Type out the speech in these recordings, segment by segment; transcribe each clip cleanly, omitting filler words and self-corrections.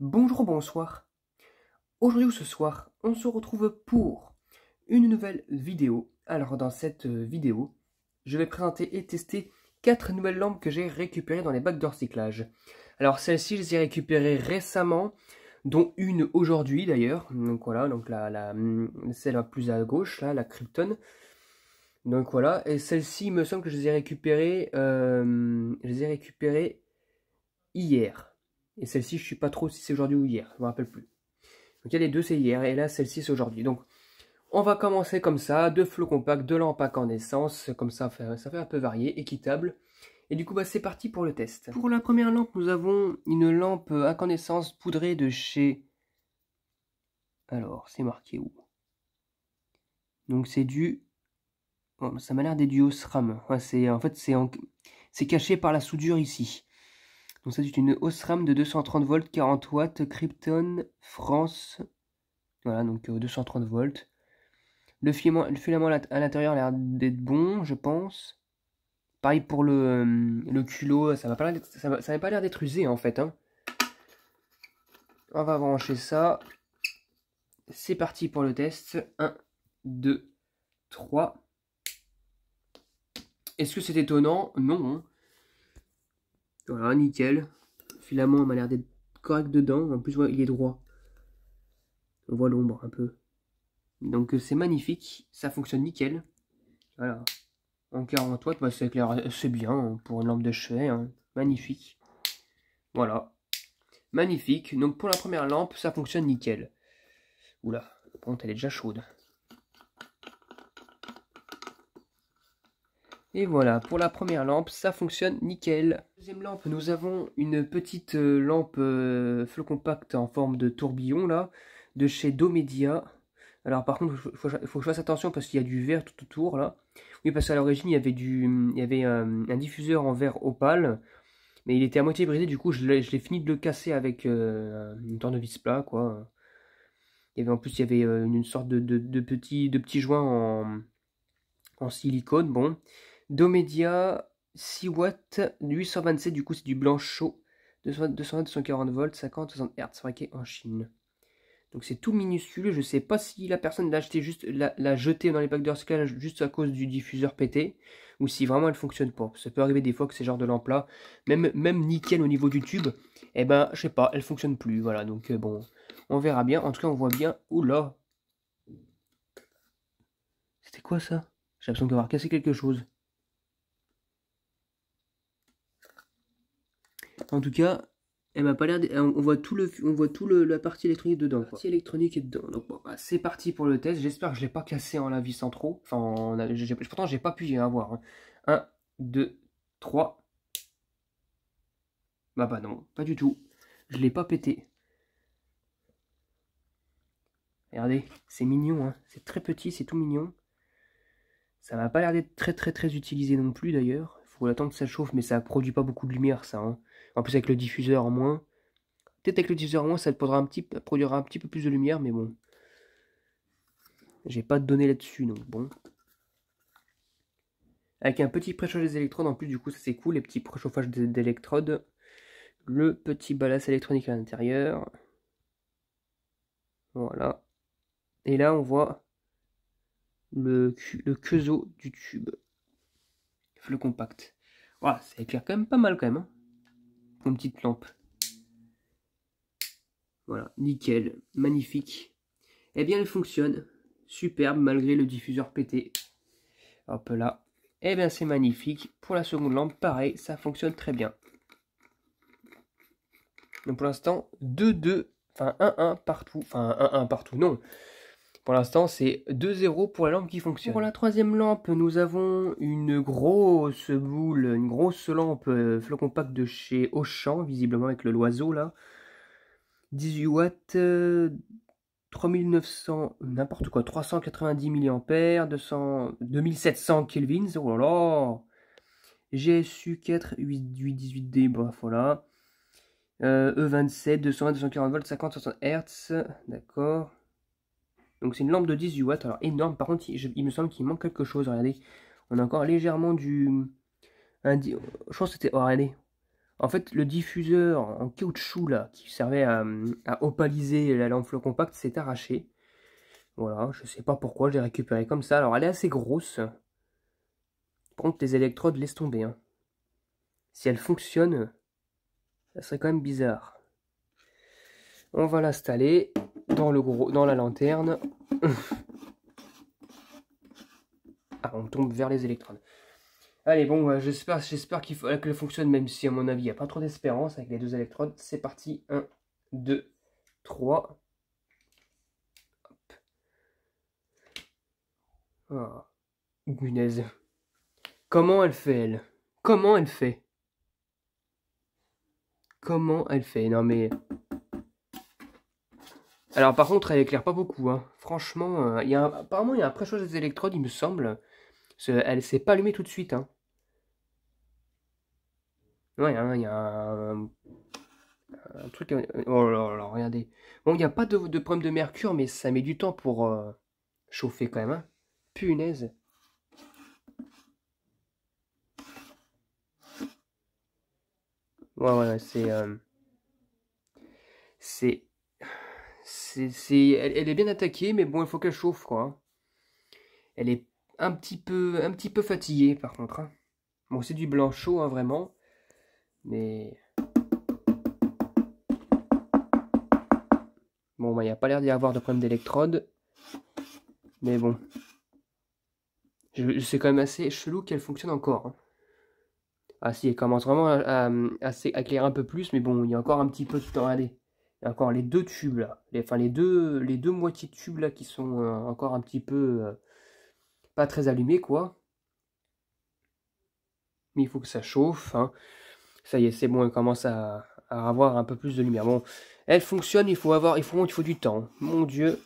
Bonjour, bonsoir. Aujourd'hui ou ce soir, on se retrouve pour une nouvelle vidéo. Alors dans cette vidéo, je vais présenter et tester 4 nouvelles lampes que j'ai récupérées dans les bacs de recyclage. Alors celles-ci, je les ai récupérées récemment, dont une aujourd'hui d'ailleurs. Donc voilà, donc celle la plus à gauche, là, la Krypton. Donc voilà, et celle-ci, il me semble que je les ai récupérées hier. Et celle-ci, je suis pas trop si c'est aujourd'hui ou hier, je me rappelle plus. Donc il y a les deux, c'est hier, et là, celle-ci, c'est aujourd'hui. Donc on va commencer comme ça, deux flots compacts, deux lampes incandescence, comme ça fait un peu varié, équitable. Et du coup, c'est parti pour le test. Pour la première lampe, nous avons une lampe incandescence poudrée de chez... Alors, c'est marqué où? Donc c'est du... Oh, ça m'a l'air des duos SRAM. Ouais, en fait, c'est caché par la soudure ici. Donc ça, c'est une Osram de 230 volts, 40 watts, Krypton, France. Voilà, donc 230 volts. Le filament à l'intérieur a l'air d'être bon, je pense. Pareil pour le culot, ça n'avait pas l'air d'être usé en fait. Hein. On va brancher ça. C'est parti pour le test. 1, 2, 3. Est-ce que c'est étonnant? Non. Hein. Voilà, nickel. Le filament m'a l'air d'être correct dedans. En plus, ouais, il est droit. On voit l'ombre un peu. Donc c'est magnifique. Ça fonctionne nickel. Voilà. En 40 watts, c'est clair, c'est bien pour une lampe de chevet. Hein. Magnifique. Voilà. Magnifique. Donc pour la première lampe, ça fonctionne nickel. Oula, bon, elle est déjà chaude. Et voilà, pour la première lampe, ça fonctionne nickel. Deuxième lampe, nous avons une petite lampe flot compact en forme de tourbillon là, de chez Domedia. Alors par contre, il faut que je fasse attention parce qu'il y a du verre tout autour là. Oui, parce qu'à l'origine, il y avait un diffuseur en verre opale, mais il était à moitié brisé, du coup je l'ai fini de le casser avec une tournevis plat quoi. En plus, il y avait une sorte de petits joints en silicone. Bon, Domedia 6 watts, 827, du coup c'est du blanc chaud, 220-240 volts, 50-60 Hz, fabriqué en Chine. Donc c'est tout minuscule, je sais pas si la personne l'a acheté juste, l'a jeté dans les packs de recyclage juste à cause du diffuseur pété, ou si vraiment elle fonctionne pas. Ça peut arriver des fois que ces genres de lampes là, même nickel au niveau du tube, eh ben je sais pas, elle fonctionne plus, voilà, donc bon, on verra bien. En tout cas on voit bien, oula, c'était quoi ça? J'ai l'impression d'avoir cassé quelque chose. En tout cas, elle m'a pas l'air. On voit la partie électronique dedans. La partie électronique est dedans. Donc bon, c'est parti pour le test. J'espère que je l'ai pas cassé en la vissant trop. Enfin, pourtant j'ai pas pu y avoir. Hein. 1, 2, 3. Bah non, pas du tout. Je l'ai pas pété. Regardez, c'est mignon. Hein. C'est très petit, c'est tout mignon. Ça m'a pas l'air d'être très utilisé non plus d'ailleurs. Il faut attendre que ça chauffe, mais ça produit pas beaucoup de lumière ça. Hein. En plus avec le diffuseur en moins. Peut-être avec le diffuseur en moins, ça produira un petit peu plus de lumière, mais bon. J'ai pas de données là-dessus, donc bon. Avec un petit préchauffage des électrodes, en plus du coup ça c'est cool, les petits préchauffages d'électrodes. Le petit ballast électronique à l'intérieur. Voilà. Et là on voit le queusot du tube. Le compact. Voilà, ça éclaire quand même pas mal quand même. Hein, pour une petite lampe. Voilà, nickel, magnifique. Eh bien elle fonctionne. Superbe malgré le diffuseur pété. Hop là. Eh bien c'est magnifique. Pour la seconde lampe, pareil, ça fonctionne très bien. Donc pour l'instant, 2-2, enfin 1-1 partout. Enfin 1-1 partout, non. Pour l'instant, c'est 2-0 pour la lampe qui fonctionne. Pour la troisième lampe, nous avons une grosse boule, une grosse lampe flot compact de chez Auchan, visiblement avec le loiseau là. 18 watts, 3900, n'importe quoi, 390 mAh, 2700 kelvins, oh là là. GSU 4, 818D, bref, voilà. E27, 220, 240 volts, 50, 60 Hz, d'accord. Donc c'est une lampe de 18 watts, alors énorme. Par contre, il me semble qu'il manque quelque chose, regardez. On a encore légèrement du... je pense que c'était... Oh, regardez. En fait, le diffuseur en caoutchouc là, qui servait à opaliser la lampe flow compact, s'est arraché. Voilà, je sais pas pourquoi, je l'ai récupéré comme ça. Alors, elle est assez grosse. Par contre, les électrodes, laisse tomber. Hein. Si elle fonctionne, ça serait quand même bizarre. On va l'installer dans la lanterne. Ah, on tombe vers les électrodes. Allez, bon, j'espère qu'elle fonctionne, même si à mon avis, il n'y a pas trop d'espérance avec les deux électrodes. C'est parti. 1, 2, 3. Ah, punaise. Comment elle fait, elle? Comment elle fait? Comment elle fait? Non mais... Alors par contre, elle éclaire pas beaucoup, hein. Franchement, apparemment il y a un pré-chauffe des électrodes, il me semble. Elle s'est pas allumée tout de suite, hein. Ouais, hein, il y a un truc... Oh là là, regardez. Bon, il n'y a pas de problème de mercure, mais ça met du temps pour chauffer quand même, hein. Punaise. Ouais, ouais, c'est... Elle est bien attaquée, mais bon, il faut qu'elle chauffe, quoi. Hein. Elle est un petit peu fatiguée, par contre. Hein. Bon, c'est du blanc chaud, hein, vraiment. Mais... Bon, bah, il n'y a pas l'air d'y avoir de problème d'électrode. Mais bon. C'est quand même assez chelou qu'elle fonctionne encore. Hein. Ah si, elle commence vraiment à éclairer un peu plus. Mais bon, il y a encore un petit peu de temps. Allez. Il y a encore les deux tubes, là. Les deux moitiés de tubes, là, qui sont encore un petit peu... pas très allumés, quoi. Mais il faut que ça chauffe. Hein. Ça y est, c'est bon, elle commence à avoir un peu plus de lumière. Bon, elle fonctionne, il faut du temps. Mon Dieu.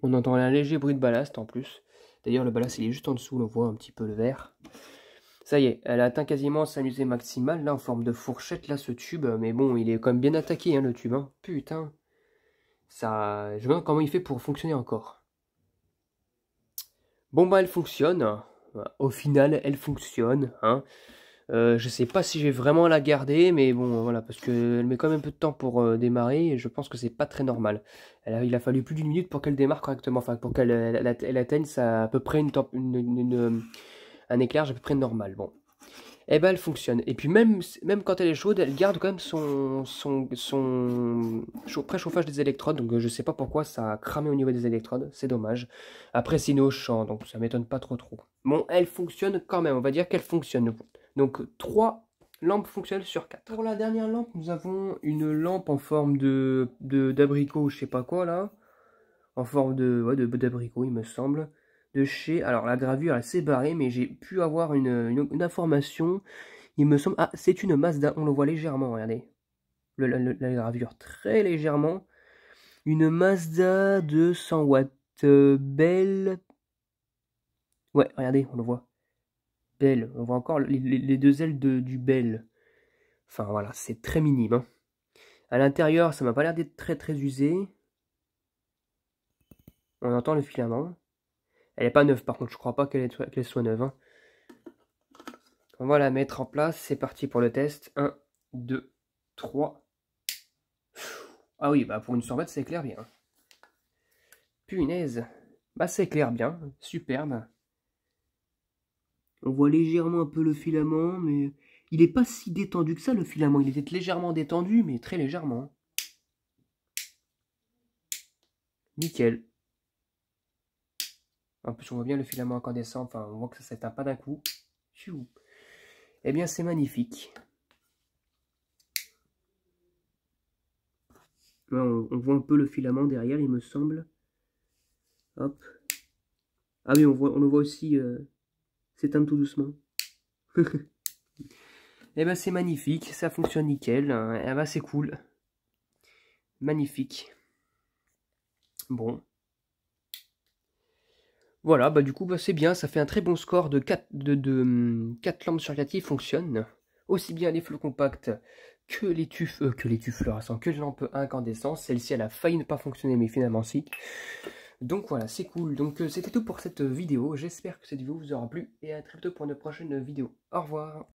On entend un léger bruit de ballast en plus. D'ailleurs, le ballast, il est juste en dessous, on voit un petit peu le vert. Ça y est, elle a atteint quasiment sa usée maximale, là, en forme de fourchette, là, ce tube. Mais bon, il est quand même bien attaqué, hein, le tube. Hein. Putain. Ça... Je me demande comment il fait pour fonctionner encore. Bon, bah, elle fonctionne. Au final, elle fonctionne, hein. Je sais pas si je vais vraiment la garder, mais bon, voilà, parce qu'elle met quand même un peu de temps pour démarrer, et je pense que c'est pas très normal. Il a fallu plus d'une minute pour qu'elle démarre correctement, enfin, pour qu'elle atteigne à peu près un éclairage à peu près normal. Bon. Eh ben, elle fonctionne. Et puis même quand elle est chaude, elle garde quand même son préchauffage des électrodes. Donc je sais pas pourquoi ça a cramé au niveau des électrodes. C'est dommage. Après, c'est une Auchan, donc ça m'étonne pas trop. Bon, elle fonctionne quand même. On va dire qu'elle fonctionne. Donc 3 lampes fonctionnelles sur 4. Pour la dernière lampe, nous avons une lampe en forme d'abricot, je sais pas quoi là. En forme d'abricot, il me semble. De chez... Alors la gravure elle s'est barrée, mais j'ai pu avoir une information. Il me semble... Ah, c'est une Mazda, on le voit légèrement, regardez. La gravure très légèrement. Une Mazda de 100 watts. Belle... Ouais, regardez, on le voit. Belle, on voit encore les deux ailes du Belle. Enfin voilà, c'est très minime. Hein. À l'intérieur, ça m'a pas l'air d'être très usé. On entend le filament. Elle n'est pas neuve par contre, je crois pas qu'elle soit neuve. Hein. On va la mettre en place, c'est parti pour le test. 1, 2, 3. Ah oui, bah pour une sorbette, ça éclaire bien. Punaise. Bah ça éclaire bien, superbe. On voit légèrement un peu le filament, mais il n'est pas si détendu que ça le filament. Il était légèrement détendu, mais très légèrement. Nickel. En plus, on voit bien le filament incandescent, enfin, on voit que ça s'éteint pas d'un coup. Eh bien, c'est magnifique. Là, on voit un peu le filament derrière, il me semble. Hop. Ah oui, on le voit aussi s'éteindre tout doucement. Eh ben, c'est magnifique, ça fonctionne nickel. Eh ben, c'est cool. Magnifique. Bon. Voilà, bah du coup, bah, c'est bien, ça fait un très bon score de 4 lampes sur 4 qui fonctionnent. Aussi bien les flots compacts que les tubes fluorescents, que les lampes incandescentes. Celle-ci, elle a failli ne pas fonctionner, mais finalement si. Donc voilà, c'est cool. Donc c'était tout pour cette vidéo. J'espère que cette vidéo vous aura plu et à très bientôt pour une prochaine vidéo. Au revoir.